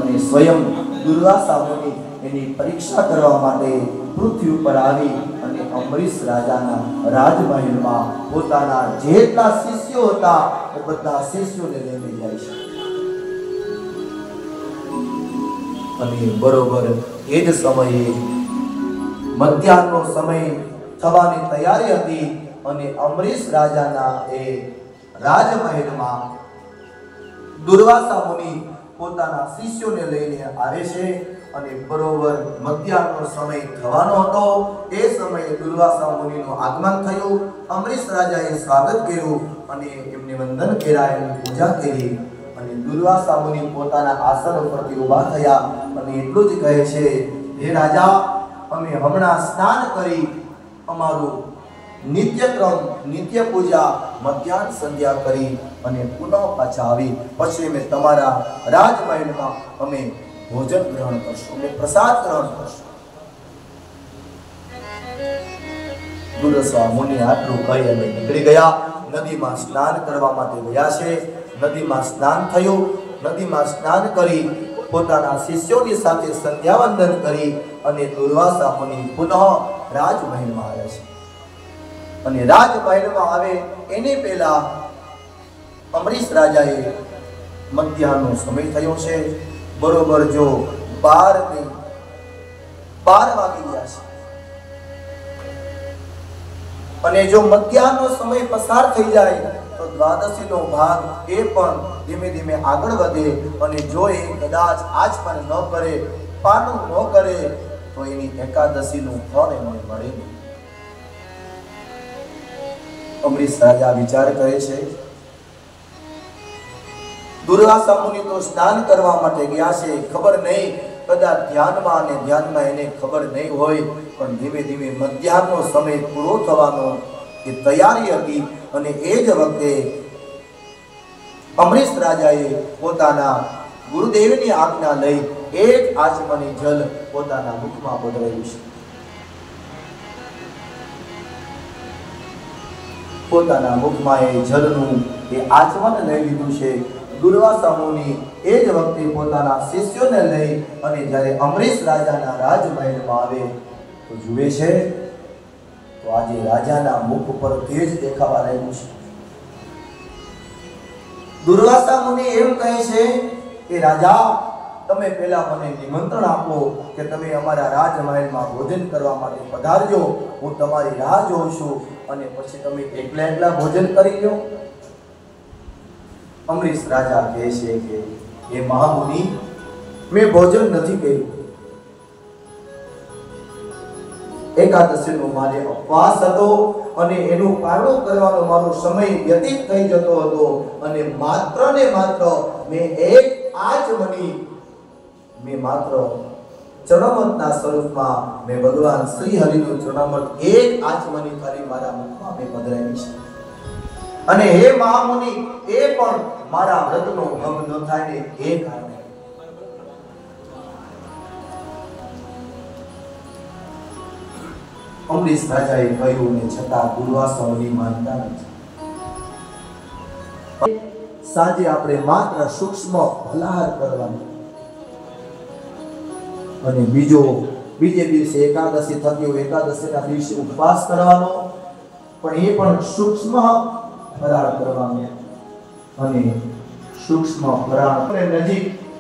અને સ્વયં દુર્વાસા મુનિ એની પરીક્ષા કરવા માટે પૃથ્વી ઉપર આવી અને અમરીશ રાજાના રાજમહેલમાં પોતાના જેટલા શિષ્યો હતા એ બધા શિષ્યોને લઈને જાય છે. અને બરોબર એ જ સમયે મધ્યાહનનો સમય થવાની તૈયારી હતી અને અમરીશ રાજાના એ રાજમહેલમાં દુર્વાસા મુનિ પોતાના શિષ્યોને લઈને આવે છે અને બરોબર મધ્યાહનનો સમય થવાનો હતો. એ સમયે દુર્વાસા મુનિનું આગમન થયું. અમરીશ રાજાએ સ્વાગત કર્યું અને એમને વંદન કર્યા, એમની પૂજા કરી અને દુર્વાસા મુનિ પોતાના આસન ઉપરથી ઊભા થયા અને એટલું જ કહે છે, હે રાજા, અમે હમણાં સ્નાન કરી અમારું નિત્યક્રમ નિત્ય પૂજા મધ્યાહન સંધ્યા કરી અને પુનઃ પાછા આવી. પછી અમે તમારા રાજમહેલમાં અમે ભોજન ગ્રહણ કરશું, અમે પ્રસાદ ગ્રહણ કરશું. દુર્વાસા મુનિ આટલું કહી અને નીકળી ગયા. નદીમાં સ્નાન કરવા માટે ગયા છે. નદીમાં સ્નાન થયું. નદીમાં સ્નાન કરી પોતાના શિષ્યોની સાથે સંધ્યાવંદન કરી અને દુર્વાસા મુનિ પુનઃ રાજમહેલમાં આવે છે. અને રાજમહેલમાં આવે એની પહેલા અમરીશ રાજાએ મધ્યાહનનો સમય થયો છે. બરોબર જો 12 વાગી ગયા છે અને જો મધ્યાહનનો સમય પસાર થઈ જાય તો દ્વાદશીનો ભાગ એ પણ ધીમે ધીમે આગળ વધે અને જો એ કદાચ આચમન ન કરે, પાનું ન કરે તો એની એકાદશીનું ફળ એમને મળે નહીં. અમરીશ રાજા વિચાર કરે છે. દુર્વાસા મુનિ તો સ્નાન કરવા માટે ગયા છે, ખબર નહીં કદાચ ધ્યાનમાં એને ખબર નહીં હોય, પણ ધીમે ધીમે મધ્યાહનનો સમય પૂરો થવાનો એ તૈયારી હતી અને એ જ વખતે અમરીશ રાજાએ પોતાના ગુરુદેવની આજ્ઞા લઈ એક આચમની જલ પોતાના મુખમાં પધરાવ્યું છે. પોતાના મુખમાં એ જલનું એ આચમન લઈ લીધું છે. દુર્વાસા મુનિ એ જ વખતે પોતાના શિષ્યોને લઈ અને જ્યારે અમરીશ રાજાના રાજમહેલમાં આવે તો જુએ છે તો આજે રાજાના મુખ ઉપર તેજ દેખાવા લાગ્યું છે. દુર્વાસા મુનિ એમ કહે છે કે રાજા, તમે પહેલા મને નિમંત્રણ આપો કે તમે અમારા રાજમહેલમાં ભોજન કરવા માટે પધારજો, હું તમારી રાહ જોઉં છું અને પછી તમે એકલા ભોજન કરી લો. અમરીશ રાજા કહે છે કે હે મહામુનિ, મેં ભોજન નથી કર્યું. એકાદશીનો મારે ઉપવાસ હતો અને એનું પારણું કરવાનો મારો સમય વ્યતીત થઈ જતો હતો અને માત્ર ને માત્ર મેં માત્ર ચરણમતના સ્વરૂપમાં મેં ભગવાન શ્રી હરિનું ચરણમત એક આચમની ખાલી મારા મુખમાં મેં પધરાવી છે. અને હે મહામુનિ, એ પણ મારા વ્રતનો ભંગ ન થાય ને એ કારણે. અમરીશ રાજાએ કહ્યું ને છતાં દુર્વાસા મુનિ માનતા નથી. સાંજે આપણે માત્ર સૂક્ષ્મ ફલાહાર કરવાનો અને બીજે દિવસે એકાદશી થતી હોય એકાદશીના દિવસે ઉપવાસ કરવાનો, પણ એ પણ સૂક્ષ્મ ફરાળ કરવાનો. અને સૂક્ષ્મ ફરાળ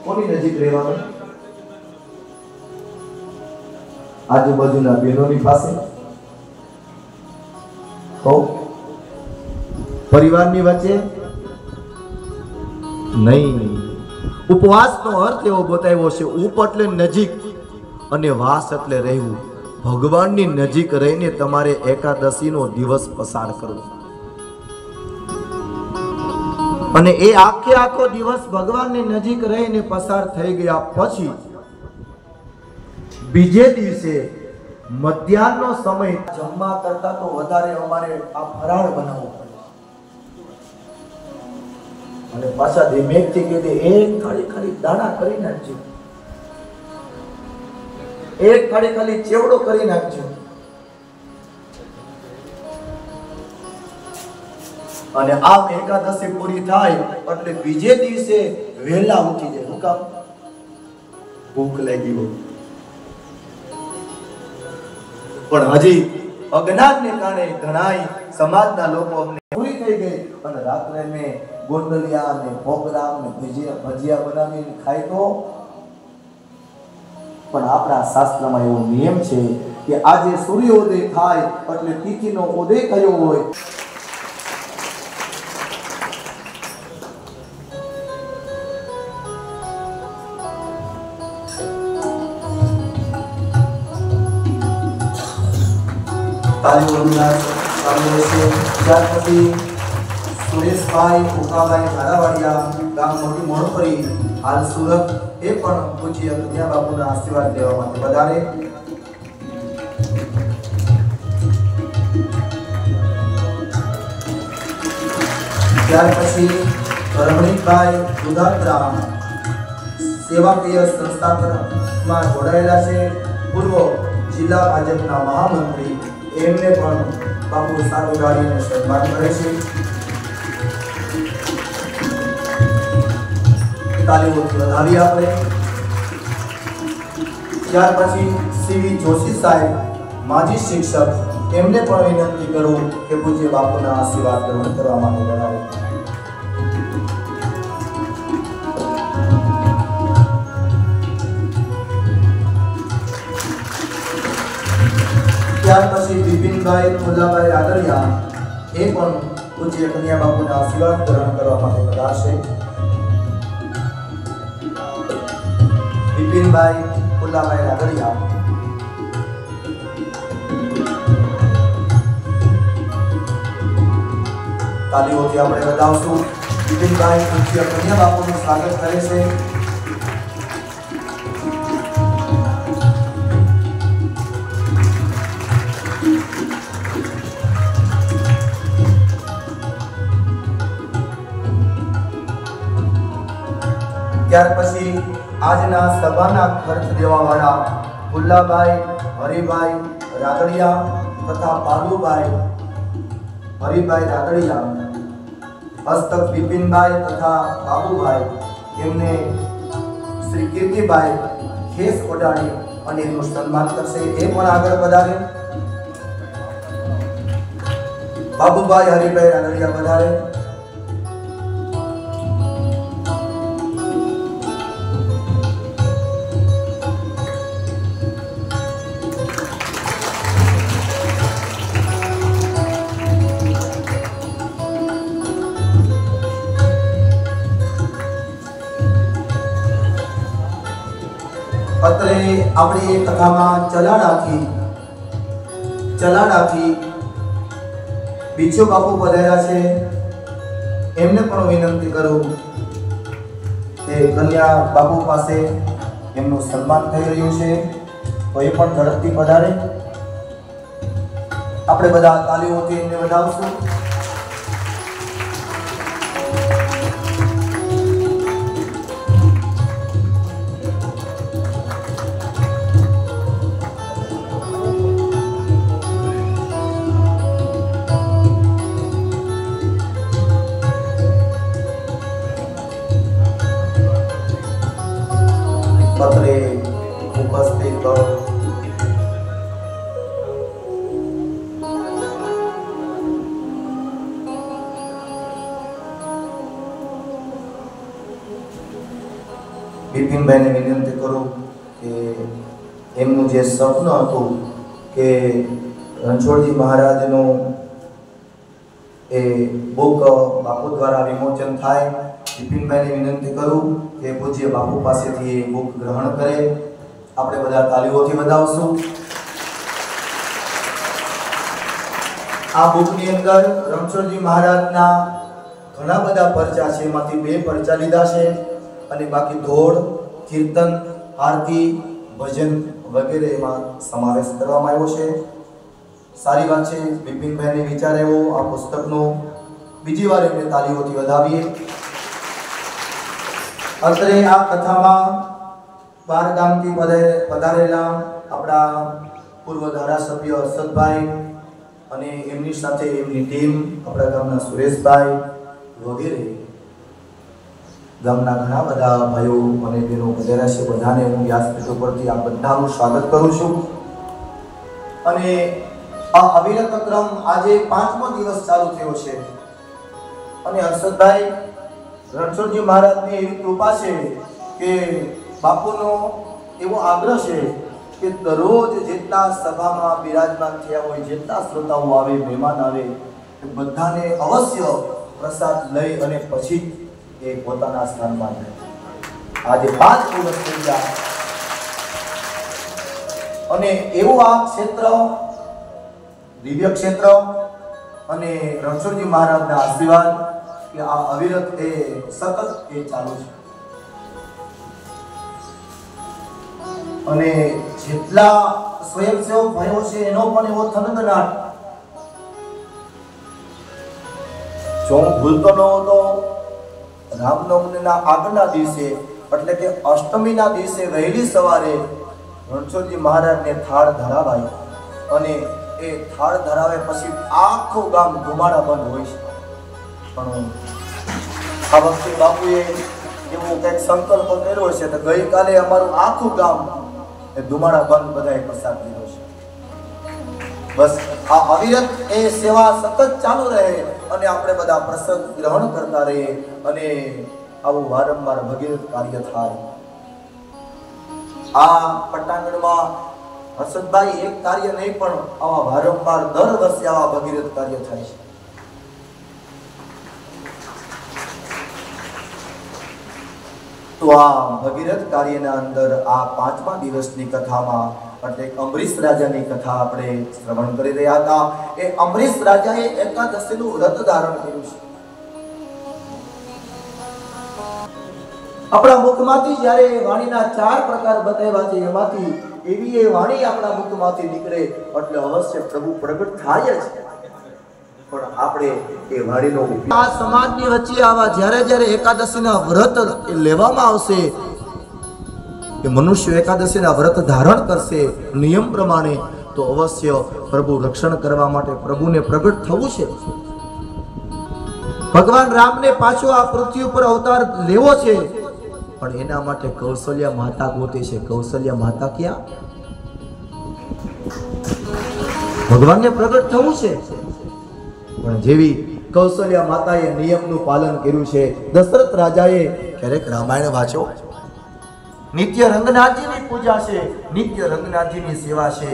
કોની નજીક રહેવાનું? આજુબાજુના બહેનોની પાસે, તો પરિવારની વચ્ચે નહીં. ઉપવાસનો અર્થ એવો બતાવ્યો છે, ઉપ એટલે નજીક અને વાસ એટલે રહેવું. ભગવાનની નજીક રહીને તમારે એકાદશીનો દિવસ પસાર કરવો અને એ આખો દિવસ ભગવાનની નજીક રહીને પસાર થઈ ગયા પછી બીજે દિવસે મધ્યાહનનો સમય જમવા કરતા તો વધારે અમારે આ ફરાળ બનાવવો પડે અને પાછા ધીમેકથી કીધે એક થાળી ખાલી દાણા કરી નાખજો, એક થાળી ખાલી ચેવડો કરી નાખજો. અને આમ એકાદશી પૂરી થાય એટલે બીજે દિવસે વહેલા ઉઠી જાય. હું કામ? ભૂખ લાગી હોય, પણ હજી અજ્ઞાનને કારણે ઘણાય સમાજના લોકો અમને પૂરી થઈ ગઈ અને રાત્રે મેં ગોંડલિયા ને પ્રોગ્રામ ને ભજીયા બનાવીને ખાય તો. પણ આપણા શાસ્ત્રમાં એવો નિયમ છે કે આજે સૂર્યોદય થાય એટલે તિથિનો ઉદય થયો હોય ત્યાર પછી સુરેશભાઈ ઉકાભાઈ ધારાવાડિયા ગામ મોટી મોણપરી હાલ સુરત એ પણ પૂજ્ય કન્યા બાપુના આશીર્વાદ લેવા માટે વધારે. ત્યાર પછી રમણીકભાઈ દુધાત્રા સેવાકીય સંસ્થામાં જોડાયેલા છે, પૂર્વ જિલ્લા ભાજપના મહામંત્રી, એમને પણ બાપુ સારું ગાડીને સન્માન કરે છે. તાલીઓથી વધાવી આપણે. ત્યાર પછી સીવી જોશી સાહેબ માજી શિક્ષક, એમને પણ વિનંતી કરું કે પૂજ્ય બાપુના આશીર્વાદ ગ્રહણ કરવા માટે બોલાવે. ત્યાર પછી બિપિનભાઈ ફુલાભાઈ રાદડિયા, એ પણ પૂજ્ય કન્યા બાપુના આશીર્વાદ ગ્રહણ કરવા માટે બોલાવશે. બિપિનભાઈ ફુલાભાઈ રાદડિયા. તાલીઓથી આપણે વધાવશું. બિપિનભાઈ પૂજ્ય કન્યા બાપુનું સ્વાગત કરે છે. ત્યાર પછી આજના સભાના ખર્ચ દેવાવાળા ફુલ્લાભાઈ હરિભાઈ રાદડિયા તથા પાલુભાઈ હરિભાઈ રાદડિયા, હસ્તક બિપિનભાઈ તથા બાબુભાઈ, એમને શ્રી કીર્તિભાઈ ખેસ ઓઢાડી અને એનું સન્માન કરશે. એ પણ આગળ વધારે. બાબુભાઈ હરિભાઈ રાદડિયા વધારે. અત્રે આપણી કથામાં ચલાડાથી બીજો બાપુ પધાર્યા છે, એમને પણ વિનંતી કરું કે કન્યા બાપુ પાસે એમનું સન્માન થઈ રહ્યું છે, તો એ પણ ઝડપથી પધારે. આપણે બધા તાલીઓથી એમને વધાવશું. પત્રે ઉપસ્થિત બિપિનભાઈને વિનંતી કરું કે એમનું જે સ્વપ્ન હતું કે રણછોડજી મહારાજનું એ બુક બાપુ દ્વારા વિમોચન થાય, બિપિનભાઈને વિનંતી કરું કે પૂજ્ય બાપુ પાસેથી એ બુક ગ્રહણ કરે. આપણે બધા તાલીઓથી વધાવશું. આ બુકની અંદર રણછોડજી મહારાજના ઘણા બધા પરચા છે, એમાંથી 2 પરચા લીધા છે અને બાકી ધોળ, કીર્તન, આરતી, ભજન વગેરે એમાં સમાવેશ કરવામાં આવ્યો છે. સારી વાત છે. બિપિનભાઈને વિચાર આવ્યો આ પુસ્તકનો. બીજી વાર એમને તાલીઓથી વધાવીએ. અત્રે આ કથામાં 12 ગામથી પધારેલા આપણા પૂર્વ ધારાસભ્ય અરશદભાઈ અને એમની સાથે એમની ટીમ, આપણા ગામના સુરેશભાઈ વગેરે ગામના ઘણા બધા ભાઈઓ અને બહેનો પધાર્યા છે, બધાને હું વ્યાસપીઠ ઉપરથી આ બધાનું સ્વાગત કરું છું. અને આ અવિરત ક્રમ આજે 5મો દિવસ ચાલુ થયો છે. અને હર્ષદભાઈ રણછોડજી મહારાજની એવી કૃપા છે કે બાપુનો એવો આગ્રહ છે કે દરરોજ જેટલા સભામાં બિરાજમાન થયા હોય, જેટલા શ્રોતાઓ આવે, મહેમાન આવે, બધાને અવશ્ય પ્રસાદ લઈ અને પછી એ પોતાના સ્થાનમાં જાય. આજે 5 દિવસ થઈ ગયા અને એવું આ ક્ષેત્ર દિવ્ય ક્ષેત્ર અને રણછોડજી મહારાજના આશીર્વાદ કે આ અવિરત એ સતત એ ચાલુ છે. અને જેટલા સ્વયંસેવક ભાઈઓ છે એનો પણ એવો થનગનાટ. જો હું ભૂલતો ન હતો, રામનવમીના આગળના દિવસે એટલે કે અષ્ટમીના દિવસે વહેલી સવારે રણછોડજી મહારાજને થાળ ધરાવાય અને એ થાળ ધરાવે પછી આખું ગામ ધુમાડા બંધ હોય છે. પણ આ વખતે બાપુએ એવું કંઈક સંકલ્પ કર્યો છે તો ગઈકાલે અમારું આખું ગામ એ ધુમાડા બંધ બધાએ પ્રસાદ લીધો છે. બસ આ અવિરત એ સેવા સતત ચાલુ રહે અને આપણે બધા પ્રસાદ ગ્રહણ કરતા રહીએ અને આવું વારંવાર ભગીરથ કાર્ય થાય. આ પટાંગણમાં હર્ષદભાઈ એક કાર્ય નહીં પણ આવા વારંવાર દર વર્ષે આવા ભગીરથ કાર્ય થાય છે. તો આ ભગીરથ કાર્યના અંદર આ 5મા દિવસની કથામાં એટલે અમરીશ રાજાની કથા આપણે શ્રવણ કરી રહ્યા હતા. એ અમરીશ રાજાએ એકાદશીનું વ્રત ધારણ કર્યું છે. આપણા મુખમાંથી જ્યારે વાણીના 4 પ્રકાર બતાવ્યા છે, એમાંથી એવી એ વાણી આપણા મુખમાંથી નીકળે એટલે અવશ્ય પ્રભુ પ્રગટ થાય જ. પણ આપણે એ વાણીનો ઉપયોગ આ સમાજની વચ્ચે આવા જ્યારે એકાદશીના વ્રત લેવામાં આવશે, કે મનુષ્ય એકાદશીના વ્રત ધારણ કરશે નિયમ પ્રમાણે, તો અવશ્ય પ્રભુ રક્ષણ કરવા માટે પ્રભુને પ્રગટ થવું છે. ભગવાન રામને પાછો આ પૃથ્વી ઉપર અવતાર લેવો છે, પણ એના માટે કૌશલ્યા માતા ગોતે છે. કૌશલ્યા માતા ક્યાં? ભગવાનને પ્રગટ થવું છે, પણ જેવી કૌશલ્યા માતાએ નિયમનું પાલન કર્યું છે. દશરથ રાજાએ ક્યારેક રામાયણ વાંચો, નિત્ય રંગનાથજીની પૂજા છે, નિત્ય રંગનાથજીની સેવા છે.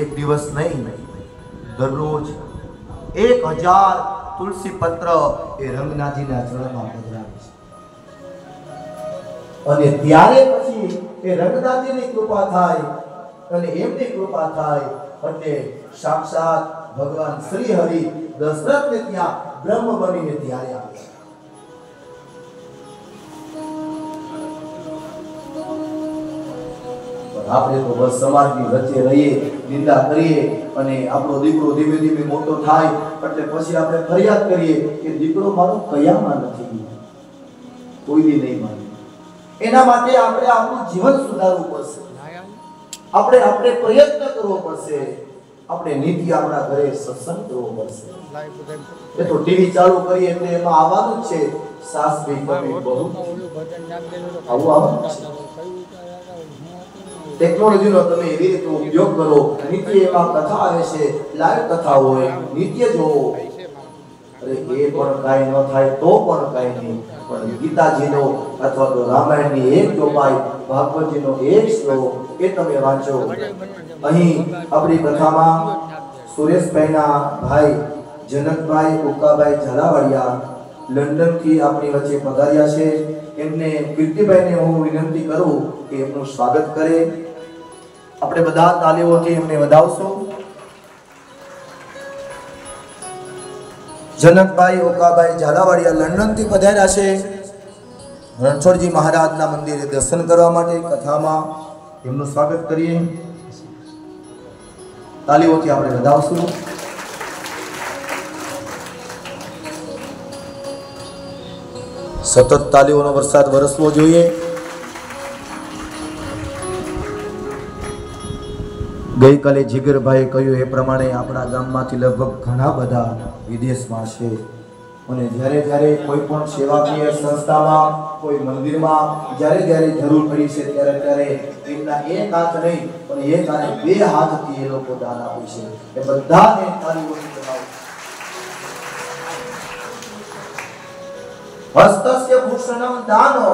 એક દિવસ નહીં, દરરોજ 1000 તુલસી પત્ર એ રંગનાથજીના ચરણમાં પધરાવે છે. અને ત્યારે પછી એ રંગનાથજીની કૃપા થાય અને એમની કૃપા થાય એટલે સાક્ષાત ભગવાન શ્રી હરિ દશરથને ત્યાં બ્રહ્મ બનીને ત્યારે આવે. આપણે તો બસ સમાજની વચ્ચે રહીએ, નિંદા કરીએ અને આપણો દીકરો ધીમે ધીમે મોટો થાય એટલે પછી આપણે ફરિયાદ કરીએ કે દીકરો મારો કયામાં નથી, કોઈ દી નહીં માને. એના માટે આપણે આપણું જીવન સુધારવું પડશે. આપણે પ્રયત્ન કરવો પડશે. આપણે નિત્ય આપણા ઘરે સત્સંગ કરવો પડશે. એ તો ટીવી ચાલુ કરીએ એટલે એમાં આવવાનું જ છે સાસ ભી કભી બહુ આવવાનું છે. ટેકનોલોજીનો તમે એવી રીતે ઉપયોગ કરો, નિત્ય એમાં કથા આવે છે, લાઈવ કથા હોય, નિત્ય જોવો. અરે એ પણ કાંઈ ન થાય તો પણ કાંઈ નહીં, પણ ગીતાજીનો અથવા તો રામાયણની એક ચોપાઈ, ભાગવતજીનો એક શ્લોક એ તમે વાંચો. અહીં આપણી કથામાં સુરેશભાઈના ભાઈ જનકભાઈ ઉકાભાઈ ઝાલાવાડિયા લંડનથી આપણી વચ્ચે પધાર્યા છે. એમને કીર્તિભાઈને હું વિનંતી કરું કે એમનું સ્વાગત કરે. આપણે બધા તાલીઓથી એમને વધાવશું. જનકભાઈ ઓકાભાઈ ઝાલાવાડિયા લંડનથી પધાર્યા છે રણછોડજી મહારાજના મંદિરે દર્શન કરવા માટે. કથામાં એમનું સ્વાગત કરીએ. તાલીઓથી આપણે વધાવશું. સતત તાલીઓનો વરસાદ વરસવો જોઈએ. ગઈકાલે જીગરભાઈએ કહ્યું એ પ્રમાણે આપણા ગામમાંથી લગભગ ઘણા બધા વિદેશમાં છે. અને જ્યારે જ્યારે કોઈ પણ સેવાકીય સંસ્થામાં કોઈ મંદિરમાં જ્યારે જ્યારે જરૂર પડી છે ત્યારે ત્યારે એમના એક હાથ નહીં પણ એક અને બે હાથથી એ લોકો દાન આપે છે. એ બધાને તાળીઓથી બનાવો. હસ્તસ્ય ભૂષણમ દાનો